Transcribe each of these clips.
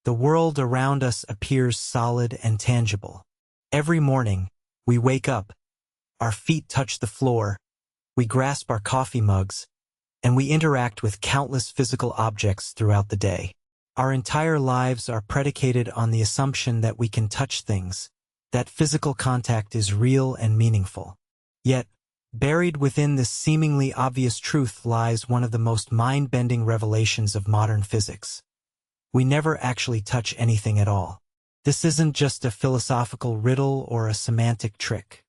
The world around us appears solid and tangible. Every morning, we wake up, our feet touch the floor, we grasp our coffee mugs, and we interact with countless physical objects throughout the day. Our entire lives are predicated on the assumption that we can touch things, that physical contact is real and meaningful. Yet, buried within this seemingly obvious truth lies one of the most mind-bending revelations of modern physics. We never actually touch anything at all. This isn't just a philosophical riddle or a semantic trick.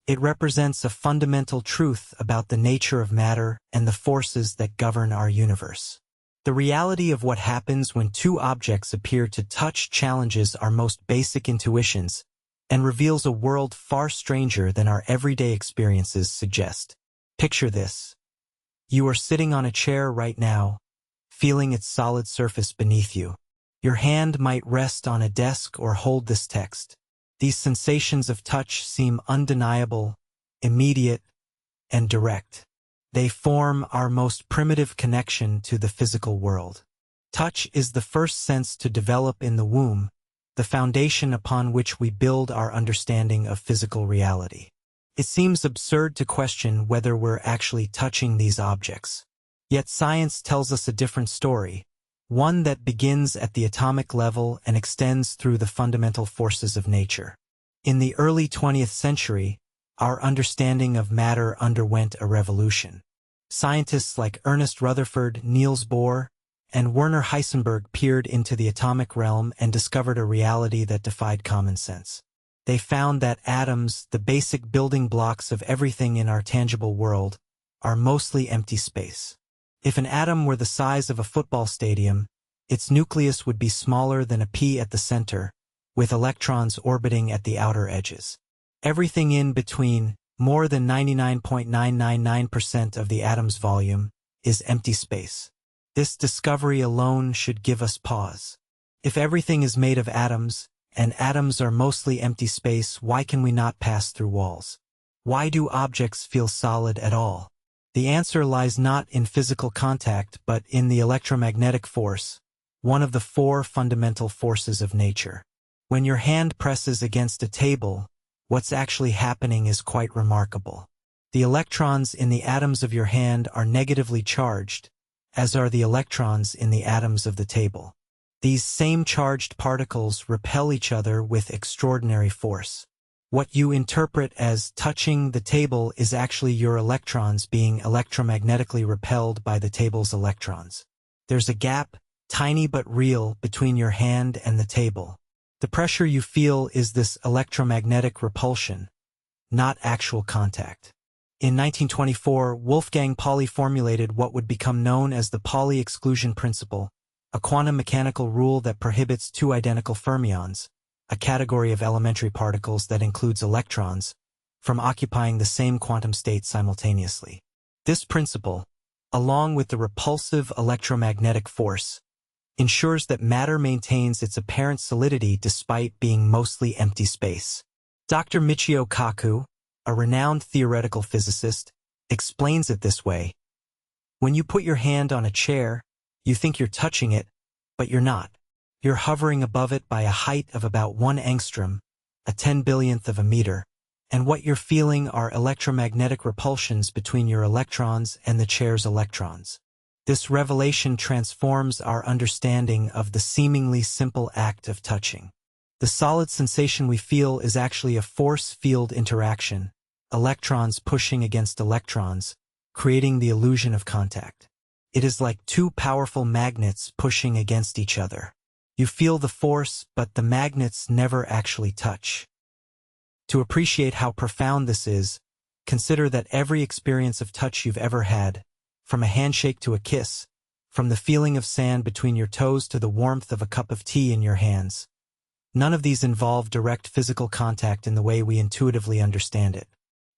It represents a fundamental truth about the nature of matter and the forces that govern our universe. The reality of what happens when two objects appear to touch challenges our most basic intuitions and reveals a world far stranger than our everyday experiences suggest. Picture this. You are sitting on a chair right now, feeling its solid surface beneath you. Your hand might rest on a desk or hold this text. These sensations of touch seem undeniable, immediate, and direct. They form our most primitive connection to the physical world. Touch is the first sense to develop in the womb, the foundation upon which we build our understanding of physical reality. It seems absurd to question whether we're actually touching these objects. Yet science tells us a different story, one that begins at the atomic level and extends through the fundamental forces of nature. In the early 20th century, our understanding of matter underwent a revolution. Scientists like Ernest Rutherford, Niels Bohr, and Werner Heisenberg peered into the atomic realm and discovered a reality that defied common sense. They found that atoms, the basic building blocks of everything in our tangible world, are mostly empty space. If an atom were the size of a football stadium, its nucleus would be smaller than a pea at the center, with electrons orbiting at the outer edges. Everything in between, more than 99.999% of the atom's volume, is empty space. This discovery alone should give us pause. If everything is made of atoms, and atoms are mostly empty space, why can we not pass through walls? Why do objects feel solid at all? The answer lies not in physical contact but in the electromagnetic force, one of the four fundamental forces of nature. When your hand presses against a table, what's actually happening is quite remarkable. The electrons in the atoms of your hand are negatively charged, as are the electrons in the atoms of the table. These same charged particles repel each other with extraordinary force. What you interpret as touching the table is actually your electrons being electromagnetically repelled by the table's electrons. There's a gap, tiny but real, between your hand and the table. The pressure you feel is this electromagnetic repulsion, not actual contact. In 1924, Wolfgang Pauli formulated what would become known as the Pauli exclusion principle, a quantum mechanical rule that prohibits two identical fermions, a category of elementary particles that includes electrons, from occupying the same quantum state simultaneously. This principle, along with the repulsive electromagnetic force, ensures that matter maintains its apparent solidity despite being mostly empty space. Dr. Michio Kaku, a renowned theoretical physicist, explains it this way. When you put your hand on a chair, you think you're touching it, but you're not. You're hovering above it by a height of about 1 angstrom, a 10/1000th of a meter, and what you're feeling are electromagnetic repulsions between your electrons and the chair's electrons. This revelation transforms our understanding of the seemingly simple act of touching. The solid sensation we feel is actually a force field interaction, electrons pushing against electrons, creating the illusion of contact. It is like two powerful magnets pushing against each other. You feel the force, but the magnets never actually touch. To appreciate how profound this is, consider that every experience of touch you've ever had, from a handshake to a kiss, from the feeling of sand between your toes to the warmth of a cup of tea in your hands, none of these involve direct physical contact in the way we intuitively understand it.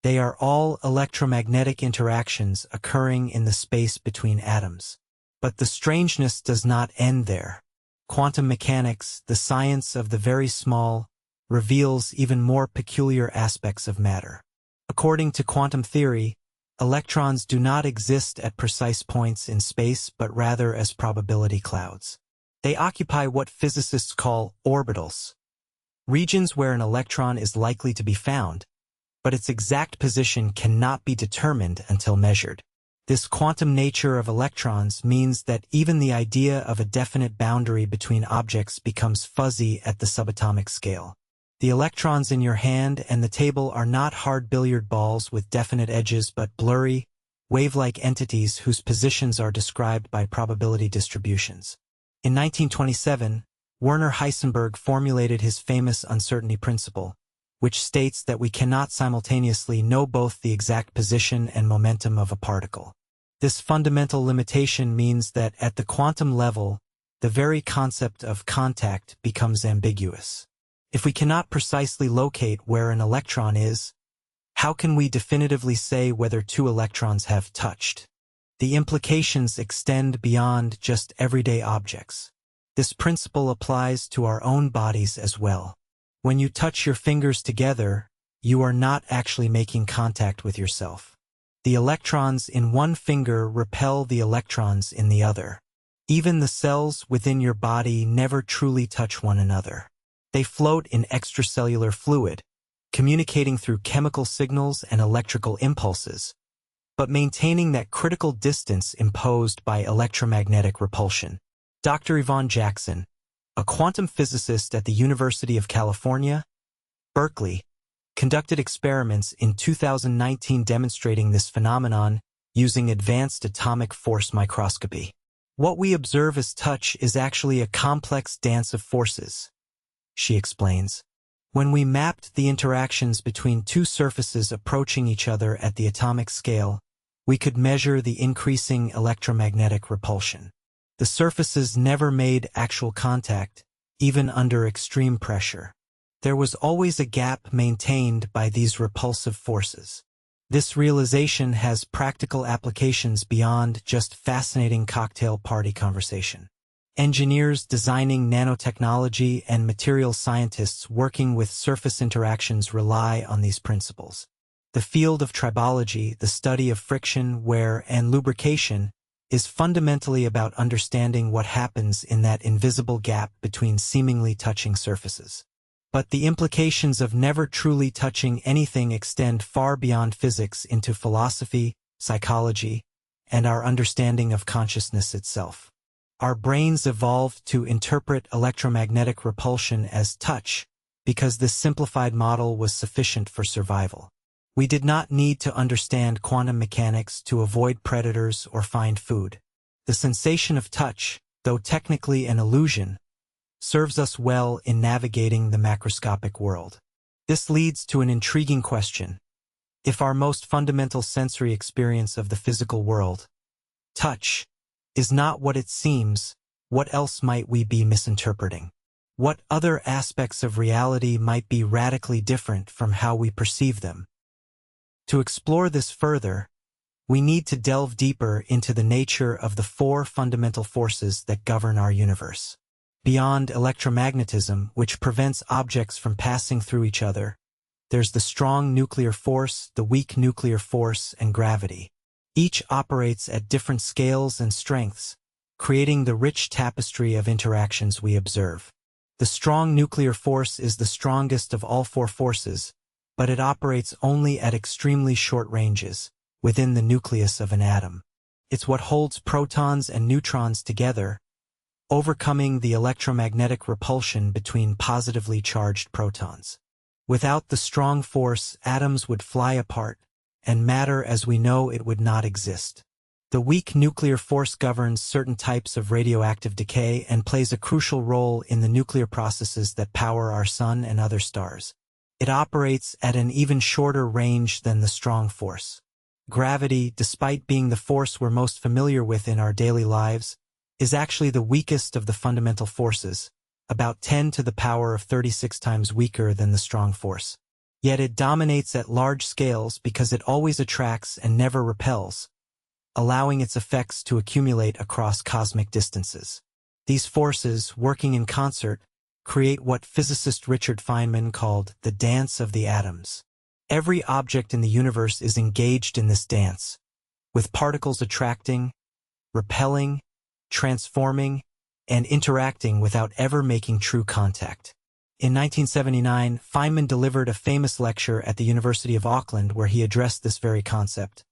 They are all electromagnetic interactions occurring in the space between atoms. But the strangeness does not end there. Quantum mechanics, the science of the very small, reveals even more peculiar aspects of matter. According to quantum theory, electrons do not exist at precise points in space but rather as probability clouds. They occupy what physicists call orbitals, regions where an electron is likely to be found, but its exact position cannot be determined until measured. This quantum nature of electrons means that even the idea of a definite boundary between objects becomes fuzzy at the subatomic scale. The electrons in your hand and the table are not hard billiard balls with definite edges but blurry, wave-like entities whose positions are described by probability distributions. In 1927, Werner Heisenberg formulated his famous uncertainty principle, which states that we cannot simultaneously know both the exact position and momentum of a particle. This fundamental limitation means that at the quantum level, the very concept of contact becomes ambiguous. If we cannot precisely locate where an electron is, how can we definitively say whether two electrons have touched? The implications extend beyond just everyday objects. This principle applies to our own bodies as well. When you touch your fingers together, you are not actually making contact with yourself. The electrons in one finger repel the electrons in the other. Even the cells within your body never truly touch one another. They float in extracellular fluid, communicating through chemical signals and electrical impulses, but maintaining that critical distance imposed by electromagnetic repulsion. Dr. Yvonne Jackson, a quantum physicist at the University of California, Berkeley, conducted experiments in 2019 demonstrating this phenomenon using advanced atomic force microscopy. What we observe as touch is actually a complex dance of forces, she explains. When we mapped the interactions between two surfaces approaching each other at the atomic scale, we could measure the increasing electromagnetic repulsion. The surfaces never made actual contact, even under extreme pressure. There was always a gap maintained by these repulsive forces. This realization has practical applications beyond just fascinating cocktail party conversation. Engineers designing nanotechnology and material scientists working with surface interactions rely on these principles. The field of tribology, the study of friction, wear, and lubrication, is fundamentally about understanding what happens in that invisible gap between seemingly touching surfaces. But the implications of never truly touching anything extend far beyond physics into philosophy, psychology, and our understanding of consciousness itself. Our brains evolved to interpret electromagnetic repulsion as touch because this simplified model was sufficient for survival. We did not need to understand quantum mechanics to avoid predators or find food. The sensation of touch, though technically an illusion, serves us well in navigating the macroscopic world. This leads to an intriguing question. If our most fundamental sensory experience of the physical world, touch, is not what it seems, what else might we be misinterpreting? What other aspects of reality might be radically different from how we perceive them? To explore this further, we need to delve deeper into the nature of the four fundamental forces that govern our universe. Beyond electromagnetism, which prevents objects from passing through each other, there's the strong nuclear force, the weak nuclear force, and gravity. Each operates at different scales and strengths, creating the rich tapestry of interactions we observe. The strong nuclear force is the strongest of all four forces, but it operates only at extremely short ranges, within the nucleus of an atom. It's what holds protons and neutrons together, overcoming the electromagnetic repulsion between positively charged protons. Without the strong force, atoms would fly apart, and matter as we know it would not exist. The weak nuclear force governs certain types of radioactive decay and plays a crucial role in the nuclear processes that power our sun and other stars. It operates at an even shorter range than the strong force. Gravity, despite being the force we're most familiar with in our daily lives, is actually the weakest of the fundamental forces, about 10 to the power of 36 times weaker than the strong force. Yet it dominates at large scales because it always attracts and never repels, allowing its effects to accumulate across cosmic distances. These forces, working in concert, create what physicist Richard Feynman called the dance of the atoms. Every object in the universe is engaged in this dance, with particles attracting, repelling, transforming, and interacting without ever making true contact. In 1979, Feynman delivered a famous lecture at the University of Auckland where he addressed this very concept.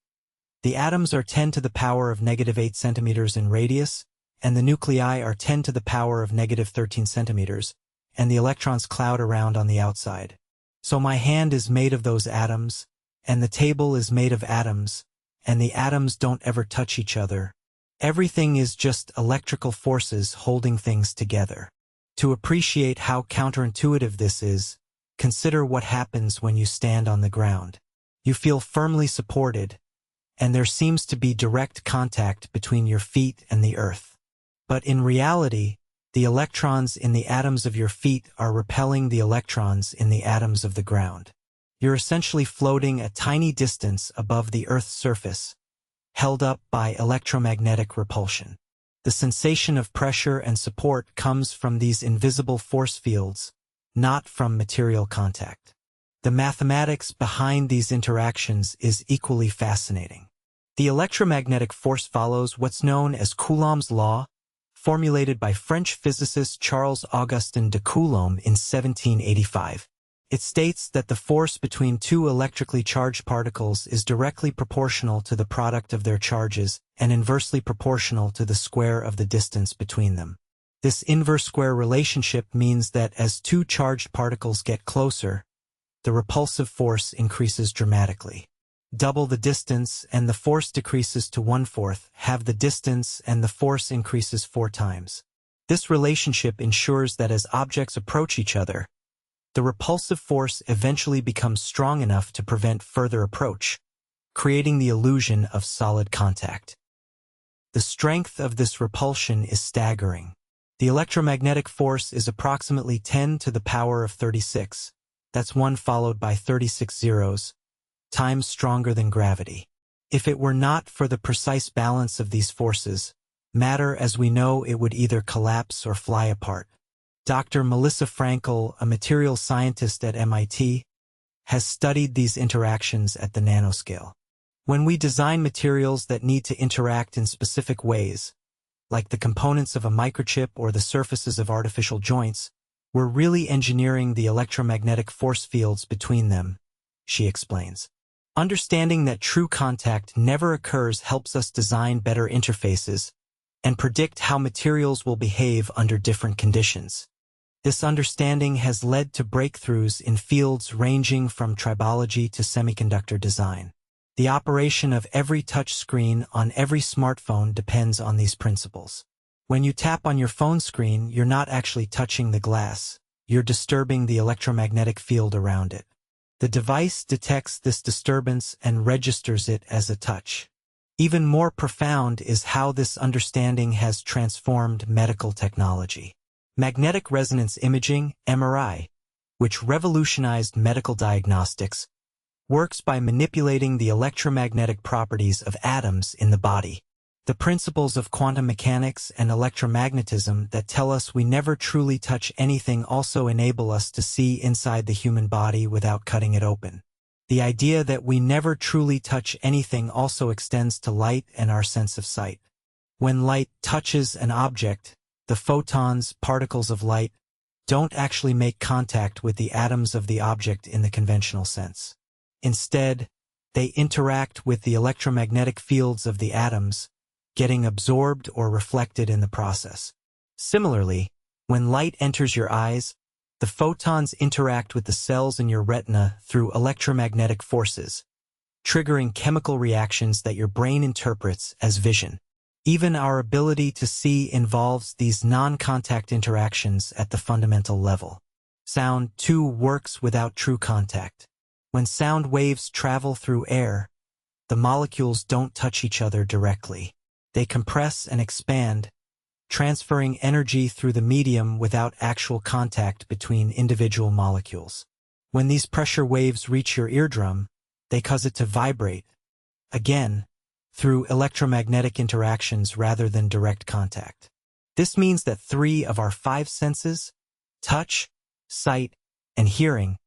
The atoms are 10 to the power of -8 centimeters in radius, and the nuclei are 10 to the power of -13 centimeters, and the electrons cloud around on the outside. So my hand is made of those atoms, and the table is made of atoms, and the atoms don't ever touch each other. Everything is just electrical forces holding things together. To appreciate how counterintuitive this is, consider what happens when you stand on the ground. You feel firmly supported, and there seems to be direct contact between your feet and the earth. But in reality, the electrons in the atoms of your feet are repelling the electrons in the atoms of the ground. You're essentially floating a tiny distance above the Earth's surface, held up by electromagnetic repulsion. The sensation of pressure and support comes from these invisible force fields, not from material contact. The mathematics behind these interactions is equally fascinating. The electromagnetic force follows what's known as Coulomb's law, formulated by French physicist Charles-Augustin de Coulomb in 1785. It states that the force between two electrically charged particles is directly proportional to the product of their charges and inversely proportional to the square of the distance between them. This inverse square relationship means that as two charged particles get closer, the repulsive force increases dramatically. Double the distance and the force decreases to 1/4, halve the distance and the force increases 4 times. This relationship ensures that as objects approach each other, the repulsive force eventually becomes strong enough to prevent further approach, creating the illusion of solid contact. The strength of this repulsion is staggering. The electromagnetic force is approximately 10 to the power of 36, that's 1 followed by 36 zeros, times stronger than gravity. If it were not for the precise balance of these forces, matter as we know it would either collapse or fly apart. Dr. Melissa Frankel, a materials scientist at MIT, has studied these interactions at the nanoscale. When we design materials that need to interact in specific ways, like the components of a microchip or the surfaces of artificial joints, we're really engineering the electromagnetic force fields between them, she explains. Understanding that true contact never occurs helps us design better interfaces and predict how materials will behave under different conditions. This understanding has led to breakthroughs in fields ranging from tribology to semiconductor design. The operation of every touch screen on every smartphone depends on these principles. When you tap on your phone screen, you're not actually touching the glass. You're disturbing the electromagnetic field around it. The device detects this disturbance and registers it as a touch. Even more profound is how this understanding has transformed medical technology. Magnetic resonance imaging, MRI, which revolutionized medical diagnostics, works by manipulating the electromagnetic properties of atoms in the body. The principles of quantum mechanics and electromagnetism that tell us we never truly touch anything also enable us to see inside the human body without cutting it open. The idea that we never truly touch anything also extends to light and our sense of sight. When light touches an object, the photons, particles of light, don't actually make contact with the atoms of the object in the conventional sense. Instead, they interact with the electromagnetic fields of the atoms, getting absorbed or reflected in the process. Similarly, when light enters your eyes, the photons interact with the cells in your retina through electromagnetic forces, triggering chemical reactions that your brain interprets as vision. Even our ability to see involves these non-contact interactions at the fundamental level. Sound, too, works without true contact. When sound waves travel through air, the molecules don't touch each other directly. They compress and expand, transferring energy through the medium without actual contact between individual molecules. When these pressure waves reach your eardrum, they cause it to vibrate, again, through electromagnetic interactions rather than direct contact. This means that 3 of our 5 senses, touch, sight, and hearing,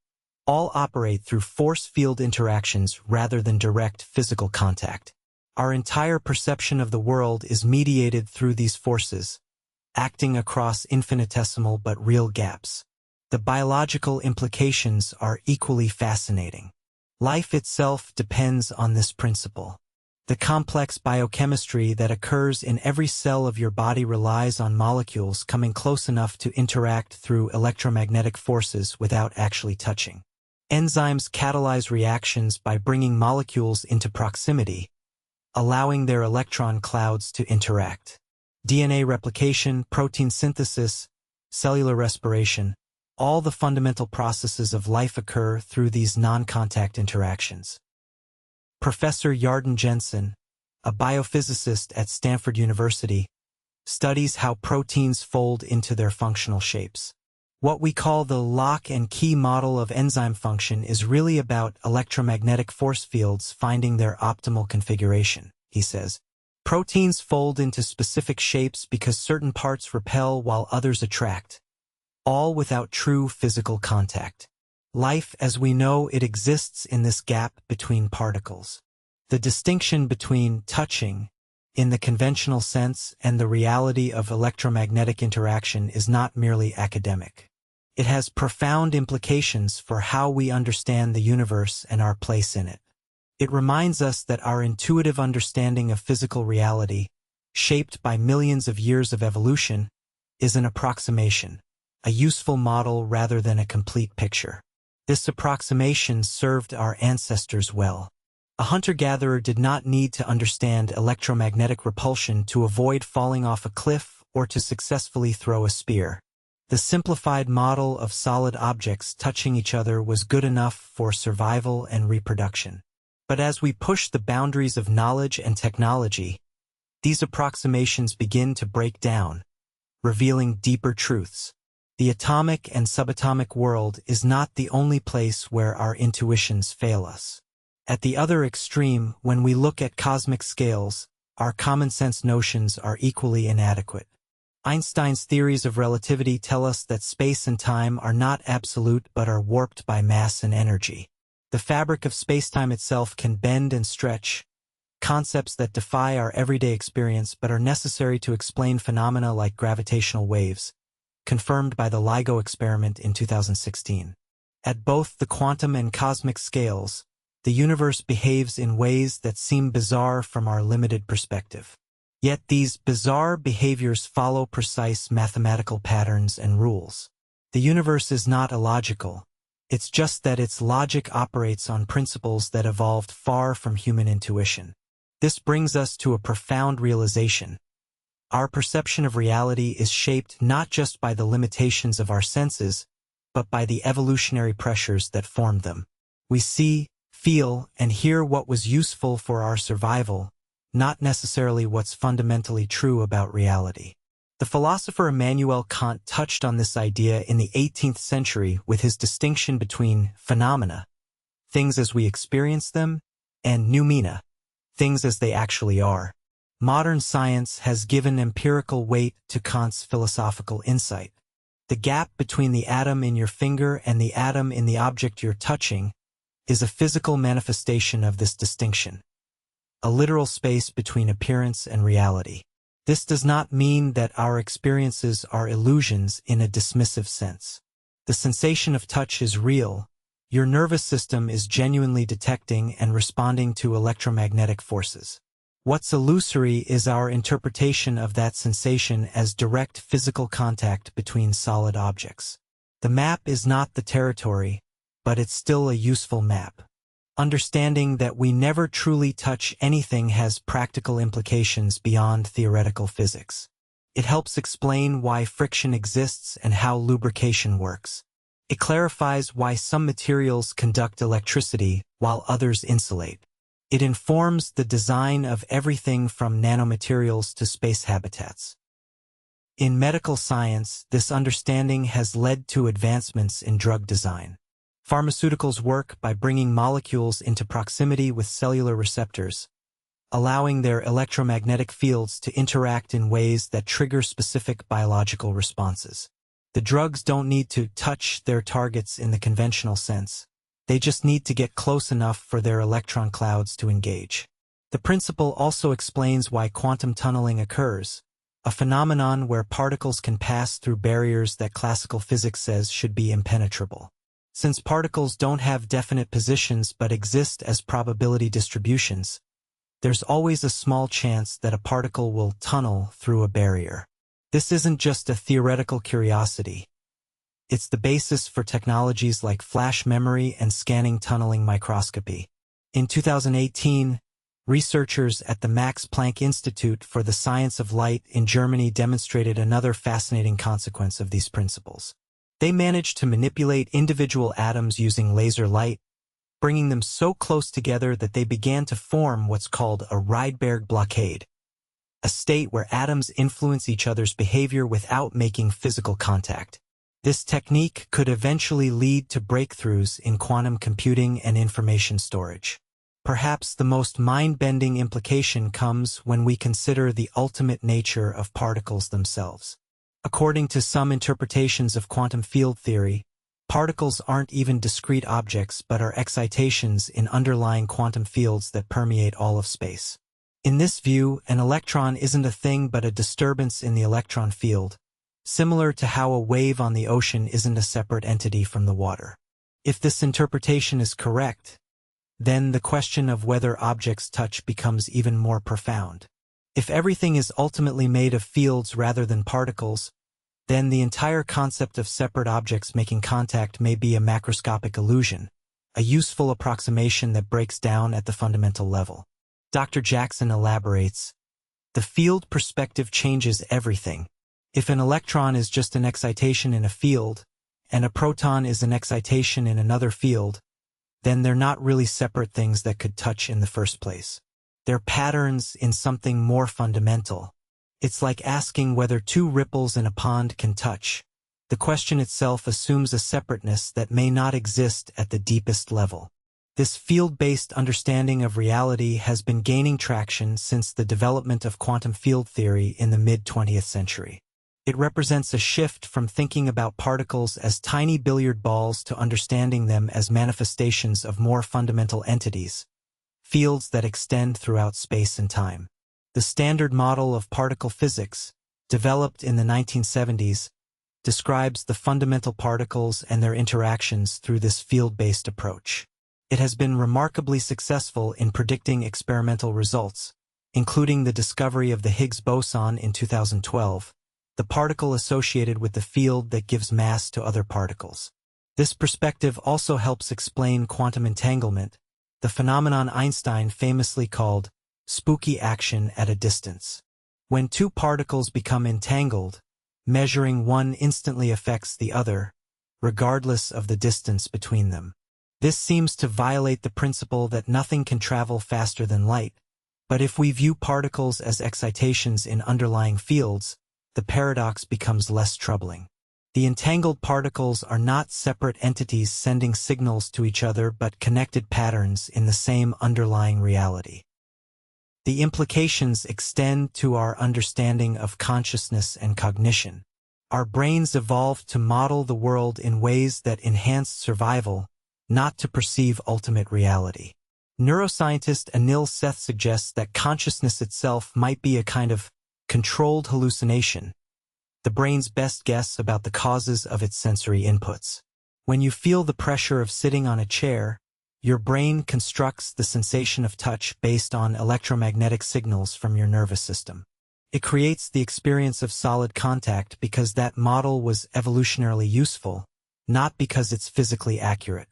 all operate through force field interactions rather than direct physical contact. Our entire perception of the world is mediated through these forces, acting across infinitesimal but real gaps. The biological implications are equally fascinating. Life itself depends on this principle. The complex biochemistry that occurs in every cell of your body relies on molecules coming close enough to interact through electromagnetic forces without actually touching. Enzymes catalyze reactions by bringing molecules into proximity, allowing their electron clouds to interact. DNA replication, protein synthesis, cellular respiration, all the fundamental processes of life occur through these non-contact interactions. Professor Yarden Jensen, a biophysicist at Stanford University, studies how proteins fold into their functional shapes. What we call the lock and key model of enzyme function is really about electromagnetic force fields finding their optimal configuration, he says. Proteins fold into specific shapes because certain parts repel while others attract, all without true physical contact. Life as we know it exists in this gap between particles. The distinction between touching, in the conventional sense, and the reality of electromagnetic interaction is not merely academic. It has profound implications for how we understand the universe and our place in it. It reminds us that our intuitive understanding of physical reality, shaped by millions of years of evolution, is an approximation, a useful model rather than a complete picture. This approximation served our ancestors well. A hunter-gatherer did not need to understand electromagnetic repulsion to avoid falling off a cliff or to successfully throw a spear. The simplified model of solid objects touching each other was good enough for survival and reproduction. But as we push the boundaries of knowledge and technology, these approximations begin to break down, revealing deeper truths. The atomic and subatomic world is not the only place where our intuitions fail us. At the other extreme, when we look at cosmic scales, our common-sense notions are equally inadequate. Einstein's theories of relativity tell us that space and time are not absolute but are warped by mass and energy. The fabric of spacetime itself can bend and stretch, concepts that defy our everyday experience but are necessary to explain phenomena like gravitational waves, confirmed by the LIGO experiment in 2016. At both the quantum and cosmic scales, the universe behaves in ways that seem bizarre from our limited perspective. Yet these bizarre behaviors follow precise mathematical patterns and rules. The universe is not illogical. It's just that its logic operates on principles that evolved far from human intuition. This brings us to a profound realization. Our perception of reality is shaped not just by the limitations of our senses, but by the evolutionary pressures that formed them. We see, feel, and hear what was useful for our survival, not necessarily what's fundamentally true about reality. The philosopher Immanuel Kant touched on this idea in the 18th century with his distinction between phenomena, things as we experience them, and noumena, things as they actually are. Modern science has given empirical weight to Kant's philosophical insight. The gap between the atom in your finger and the atom in the object you're touching is a physical manifestation of this distinction, a literal space between appearance and reality. This does not mean that our experiences are illusions in a dismissive sense. The sensation of touch is real. Your nervous system is genuinely detecting and responding to electromagnetic forces. What's illusory is our interpretation of that sensation as direct physical contact between solid objects. The map is not the territory, but it's still a useful map. Understanding that we never truly touch anything has practical implications beyond theoretical physics. It helps explain why friction exists and how lubrication works. It clarifies why some materials conduct electricity while others insulate. It informs the design of everything from nanomaterials to space habitats. In medical science, this understanding has led to advancements in drug design. Pharmaceuticals work by bringing molecules into proximity with cellular receptors, allowing their electromagnetic fields to interact in ways that trigger specific biological responses. The drugs don't need to touch their targets in the conventional sense. They just need to get close enough for their electron clouds to engage. The principle also explains why quantum tunneling occurs. a phenomenon where particles can pass through barriers that classical physics says should be impenetrable. Since particles don't have definite positions but exist as probability distributions, there's always a small chance that a particle will tunnel through a barrier. This isn't just a theoretical curiosity. It's the basis for technologies like flash memory and scanning tunneling microscopy. In 2018, researchers at the Max Planck Institute for the Science of Light in Germany demonstrated another fascinating consequence of these principles. They managed to manipulate individual atoms using laser light, bringing them so close together that they began to form what's called a Rydberg blockade, a state where atoms influence each other's behavior without making physical contact. This technique could eventually lead to breakthroughs in quantum computing and information storage. Perhaps the most mind-bending implication comes when we consider the ultimate nature of particles themselves. According to some interpretations of quantum field theory, particles aren't even discrete objects but are excitations in underlying quantum fields that permeate all of space. In this view, an electron isn't a thing but a disturbance in the electron field, similar to how a wave on the ocean isn't a separate entity from the water. If this interpretation is correct, then the question of whether objects touch becomes even more profound. If everything is ultimately made of fields rather than particles, then the entire concept of separate objects making contact may be a macroscopic illusion, a useful approximation that breaks down at the fundamental level. Dr. Jackson elaborates, "The field perspective changes everything. If an electron is just an excitation in a field, and a proton is an excitation in another field, then they're not really separate things that could touch in the first place. They're patterns in something more fundamental. It's like asking whether two ripples in a pond can touch. The question itself assumes a separateness that may not exist at the deepest level." This field-based understanding of reality has been gaining traction since the development of quantum field theory in the mid-20th century. It represents a shift from thinking about particles as tiny billiard balls to understanding them as manifestations of more fundamental entities, fields that extend throughout space and time. The standard model of particle physics, developed in the 1970s, describes the fundamental particles and their interactions through this field-based approach. It has been remarkably successful in predicting experimental results, including the discovery of the Higgs boson in 2012, the particle associated with the field that gives mass to other particles. This perspective also helps explain quantum entanglement, the phenomenon Einstein famously called spooky action at a distance. When two particles become entangled, measuring one instantly affects the other, regardless of the distance between them. This seems to violate the principle that nothing can travel faster than light, but if we view particles as excitations in underlying fields, the paradox becomes less troubling. The entangled particles are not separate entities sending signals to each other but connected patterns in the same underlying reality. The implications extend to our understanding of consciousness and cognition. Our brains evolved to model the world in ways that enhanced survival, not to perceive ultimate reality. Neuroscientist Anil Seth suggests that consciousness itself might be a kind of controlled hallucination, the brain's best guess about the causes of its sensory inputs. When you feel the pressure of sitting on a chair, your brain constructs the sensation of touch based on electromagnetic signals from your nervous system. It creates the experience of solid contact because that model was evolutionarily useful, not because it's physically accurate.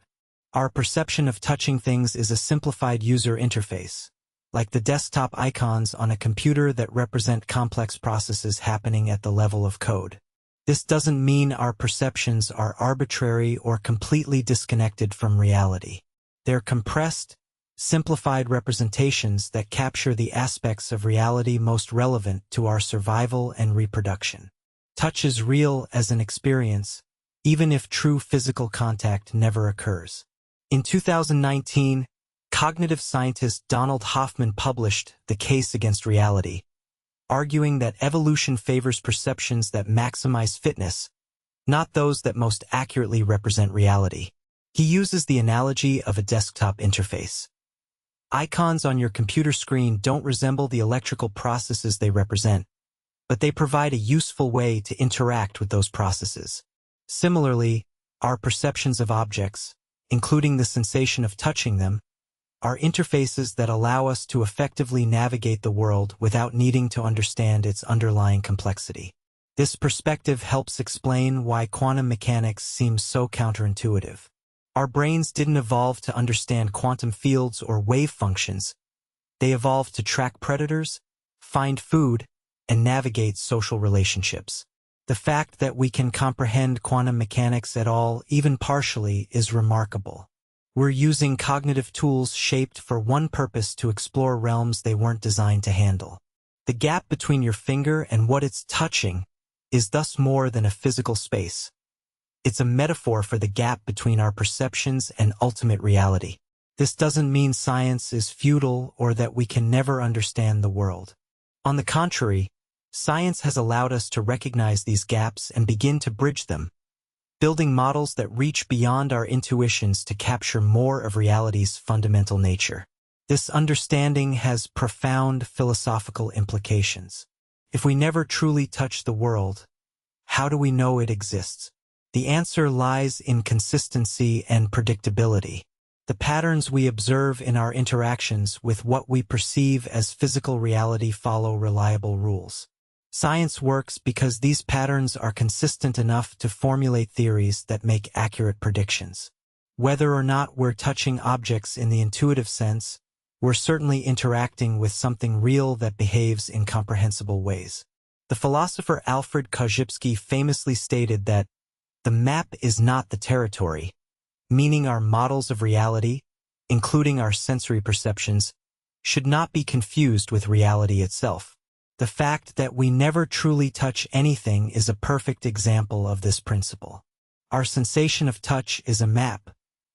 Our perception of touching things is a simplified user interface, like the desktop icons on a computer that represent complex processes happening at the level of code. This doesn't mean our perceptions are arbitrary or completely disconnected from reality. They're compressed, simplified representations that capture the aspects of reality most relevant to our survival and reproduction. Touch is real as an experience, even if true physical contact never occurs. In 2019, cognitive scientist Donald Hoffman published The Case Against Reality, arguing that evolution favors perceptions that maximize fitness, not those that most accurately represent reality. He uses the analogy of a desktop interface. Icons on your computer screen don't resemble the electrical processes they represent, but they provide a useful way to interact with those processes. Similarly, our perceptions of objects, including the sensation of touching them, are interfaces that allow us to effectively navigate the world without needing to understand its underlying complexity. This perspective helps explain why quantum mechanics seems so counterintuitive. Our brains didn't evolve to understand quantum fields or wave functions. They evolved to track predators, find food, and navigate social relationships. The fact that we can comprehend quantum mechanics at all, even partially, is remarkable. We're using cognitive tools shaped for one purpose to explore realms they weren't designed to handle. The gap between your finger and what it's touching is thus more than a physical space. It's a metaphor for the gap between our perceptions and ultimate reality. This doesn't mean science is futile or that we can never understand the world. On the contrary, science has allowed us to recognize these gaps and begin to bridge them, building models that reach beyond our intuitions to capture more of reality's fundamental nature. This understanding has profound philosophical implications. If we never truly touch the world, how do we know it exists? The answer lies in consistency and predictability. The patterns we observe in our interactions with what we perceive as physical reality follow reliable rules. Science works because these patterns are consistent enough to formulate theories that make accurate predictions. Whether or not we're touching objects in the intuitive sense, we're certainly interacting with something real that behaves in comprehensible ways. The philosopher Alfred Korzybski famously stated that the map is not the territory, meaning our models of reality, including our sensory perceptions, should not be confused with reality itself. The fact that we never truly touch anything is a perfect example of this principle. Our sensation of touch is a map,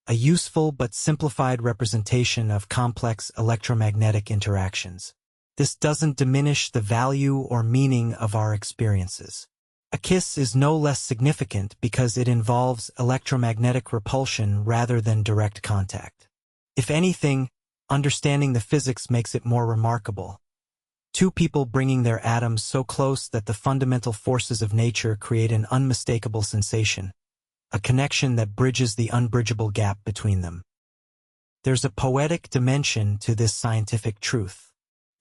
a useful but simplified representation of complex electromagnetic interactions. This doesn't diminish the value or meaning of our experiences. A kiss is no less significant because it involves electromagnetic repulsion rather than direct contact. If anything, understanding the physics makes it more remarkable. Two people bringing their atoms so close that the fundamental forces of nature create an unmistakable sensation, a connection that bridges the unbridgeable gap between them. There's a poetic dimension to this scientific truth.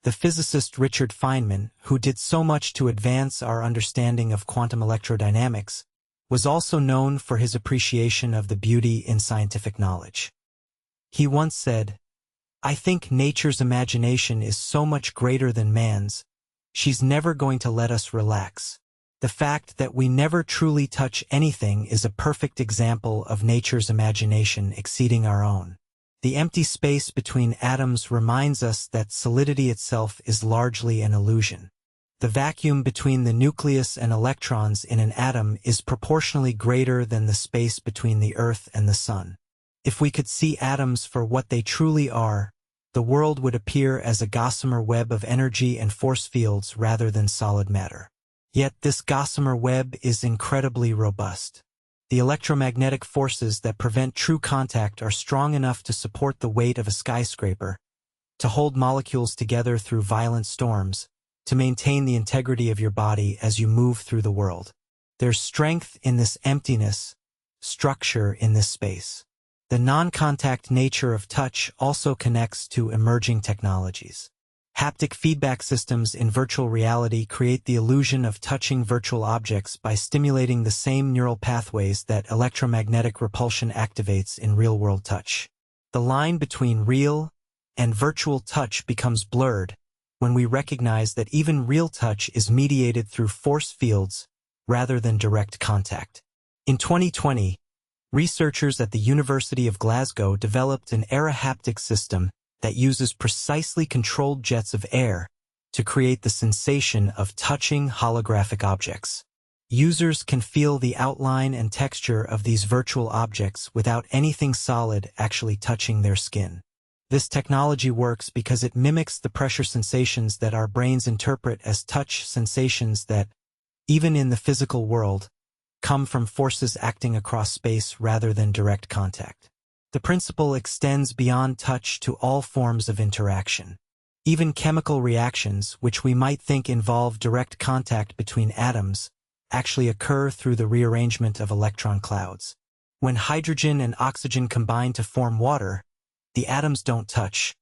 The physicist Richard Feynman, who did so much to advance our understanding of quantum electrodynamics, was also known for his appreciation of the beauty in scientific knowledge. He once said, "I think nature's imagination is so much greater than man's, she's never going to let us relax." The fact that we never truly touch anything is a perfect example of nature's imagination exceeding our own. The empty space between atoms reminds us that solidity itself is largely an illusion. The vacuum between the nucleus and electrons in an atom is proportionally greater than the space between the Earth and the Sun. If we could see atoms for what they truly are, the world would appear as a gossamer web of energy and force fields rather than solid matter. Yet this gossamer web is incredibly robust. The electromagnetic forces that prevent true contact are strong enough to support the weight of a skyscraper, to hold molecules together through violent storms, to maintain the integrity of your body as you move through the world. There's strength in this emptiness, structure in this space. The non-contact nature of touch also connects to emerging technologies. Haptic feedback systems in virtual reality create the illusion of touching virtual objects by stimulating the same neural pathways that electromagnetic repulsion activates in real-world touch. The line between real and virtual touch becomes blurred when we recognize that even real touch is mediated through force fields rather than direct contact. In 2020, researchers at the University of Glasgow developed an aerahaptic system that uses precisely controlled jets of air to create the sensation of touching holographic objects. Users can feel the outline and texture of these virtual objects without anything solid actually touching their skin. This technology works because it mimics the pressure sensations that our brains interpret as touch sensations that, even in the physical world, come from forces acting across space rather than direct contact. The principle extends beyond touch to all forms of interaction. Even chemical reactions, which we might think involve direct contact between atoms, actually occur through the rearrangement of electron clouds. When hydrogen and oxygen combine to form water, the atoms don't touch.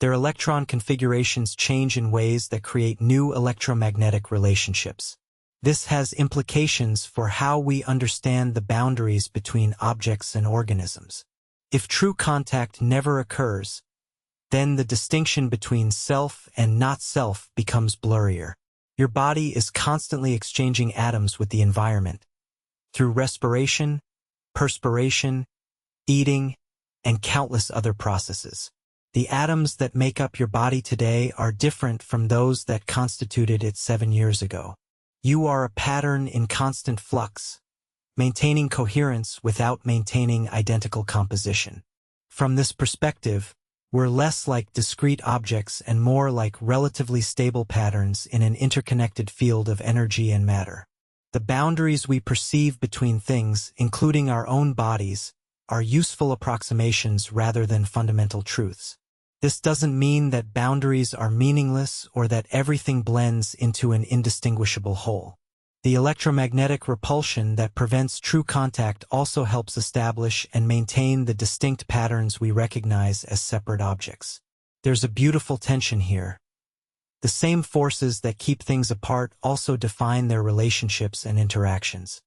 Their electron configurations change in ways that create new electromagnetic relationships. This has implications for how we understand the boundaries between objects and organisms. If true contact never occurs, then the distinction between self and not self becomes blurrier. Your body is constantly exchanging atoms with the environment through respiration, perspiration, eating, and countless other processes. The atoms that make up your body today are different from those that constituted it 7 years ago. You are a pattern in constant flux, maintaining coherence without maintaining identical composition. From this perspective, we're less like discrete objects and more like relatively stable patterns in an interconnected field of energy and matter. The boundaries we perceive between things, including our own bodies, are useful approximations rather than fundamental truths. This doesn't mean that boundaries are meaningless or that everything blends into an indistinguishable whole. The electromagnetic repulsion that prevents true contact also helps establish and maintain the distinct patterns we recognize as separate objects. There's a beautiful tension here. The same forces that keep things apart also define their relationships and interactions.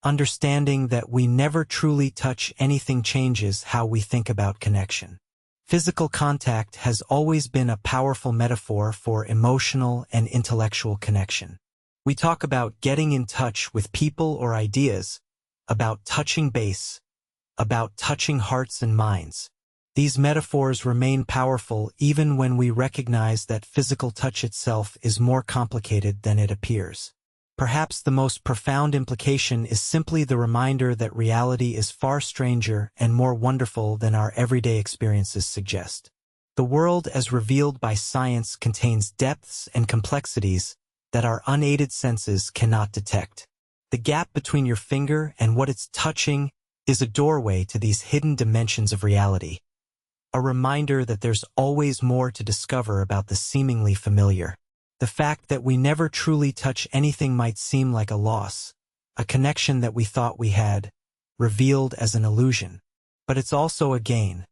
Understanding that we never truly touch anything changes how we think about connection. Physical contact has always been a powerful metaphor for emotional and intellectual connection. We talk about getting in touch with people or ideas, about touching base, about touching hearts and minds. These metaphors remain powerful even when we recognize that physical touch itself is more complicated than it appears. Perhaps the most profound implication is simply the reminder that reality is far stranger and more wonderful than our everyday experiences suggest. The world as revealed by science contains depths and complexities that our unaided senses cannot detect. The gap between your finger and what it's touching is a doorway to these hidden dimensions of reality, a reminder that there's always more to discover about the seemingly familiar. The fact that we never truly touch anything might seem like a loss, a connection that we thought we had, revealed as an illusion. But it's also a gain,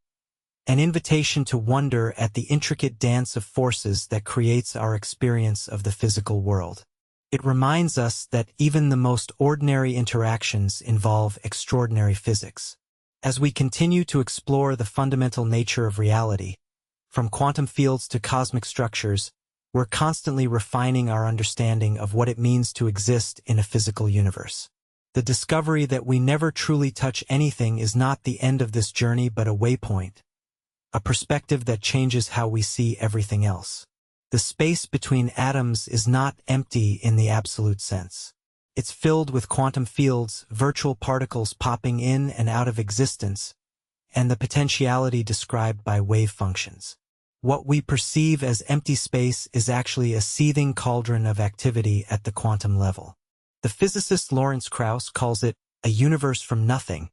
an invitation to wonder at the intricate dance of forces that creates our experience of the physical world. It reminds us that even the most ordinary interactions involve extraordinary physics. As we continue to explore the fundamental nature of reality, from quantum fields to cosmic structures, we're constantly refining our understanding of what it means to exist in a physical universe. The discovery that we never truly touch anything is not the end of this journey but a waypoint, a perspective that changes how we see everything else. The space between atoms is not empty in the absolute sense. It's filled with quantum fields, virtual particles popping in and out of existence, and the potentiality described by wave functions. What we perceive as empty space is actually a seething cauldron of activity at the quantum level. The physicist Lawrence Krauss calls it a universe from nothing,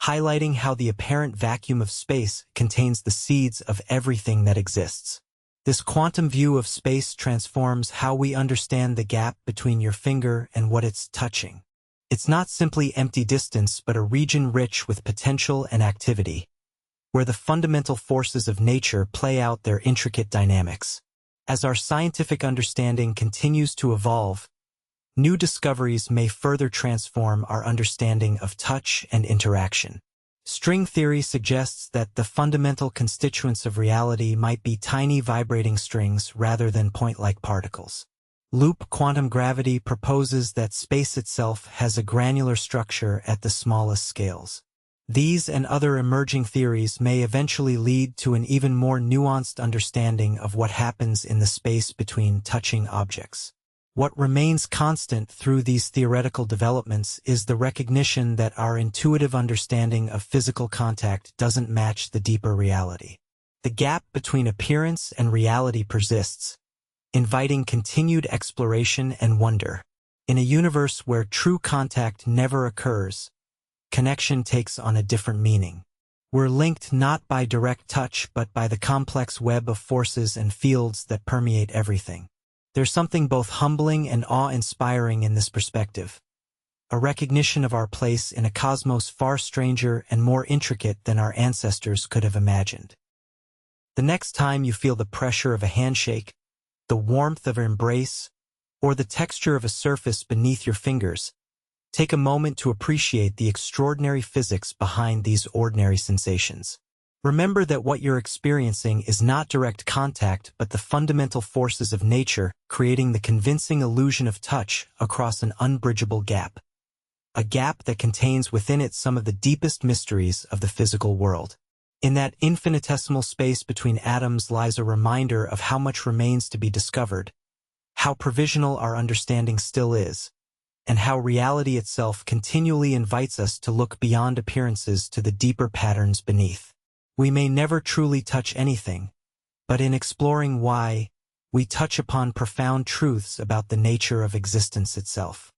highlighting how the apparent vacuum of space contains the seeds of everything that exists. This quantum view of space transforms how we understand the gap between your finger and what it's touching. It's not simply empty distance but a region rich with potential and activity, where the fundamental forces of nature play out their intricate dynamics. As our scientific understanding continues to evolve, new discoveries may further transform our understanding of touch and interaction. String theory suggests that the fundamental constituents of reality might be tiny vibrating strings rather than point-like particles. Loop quantum gravity proposes that space itself has a granular structure at the smallest scales. These and other emerging theories may eventually lead to an even more nuanced understanding of what happens in the space between touching objects. What remains constant through these theoretical developments is the recognition that our intuitive understanding of physical contact doesn't match the deeper reality. The gap between appearance and reality persists, inviting continued exploration and wonder. In a universe where true contact never occurs, connection takes on a different meaning. We're linked not by direct touch but by the complex web of forces and fields that permeate everything. There's something both humbling and awe-inspiring in this perspective, a recognition of our place in a cosmos far stranger and more intricate than our ancestors could have imagined. The next time you feel the pressure of a handshake, the warmth of an embrace, or the texture of a surface beneath your fingers, take a moment to appreciate the extraordinary physics behind these ordinary sensations. Remember that what you're experiencing is not direct contact but the fundamental forces of nature creating the convincing illusion of touch across an unbridgeable gap. A gap that contains within it some of the deepest mysteries of the physical world. In that infinitesimal space between atoms lies a reminder of how much remains to be discovered, how provisional our understanding still is, and how reality itself continually invites us to look beyond appearances to the deeper patterns beneath. We may never truly touch anything, but in exploring why, we touch upon profound truths about the nature of existence itself.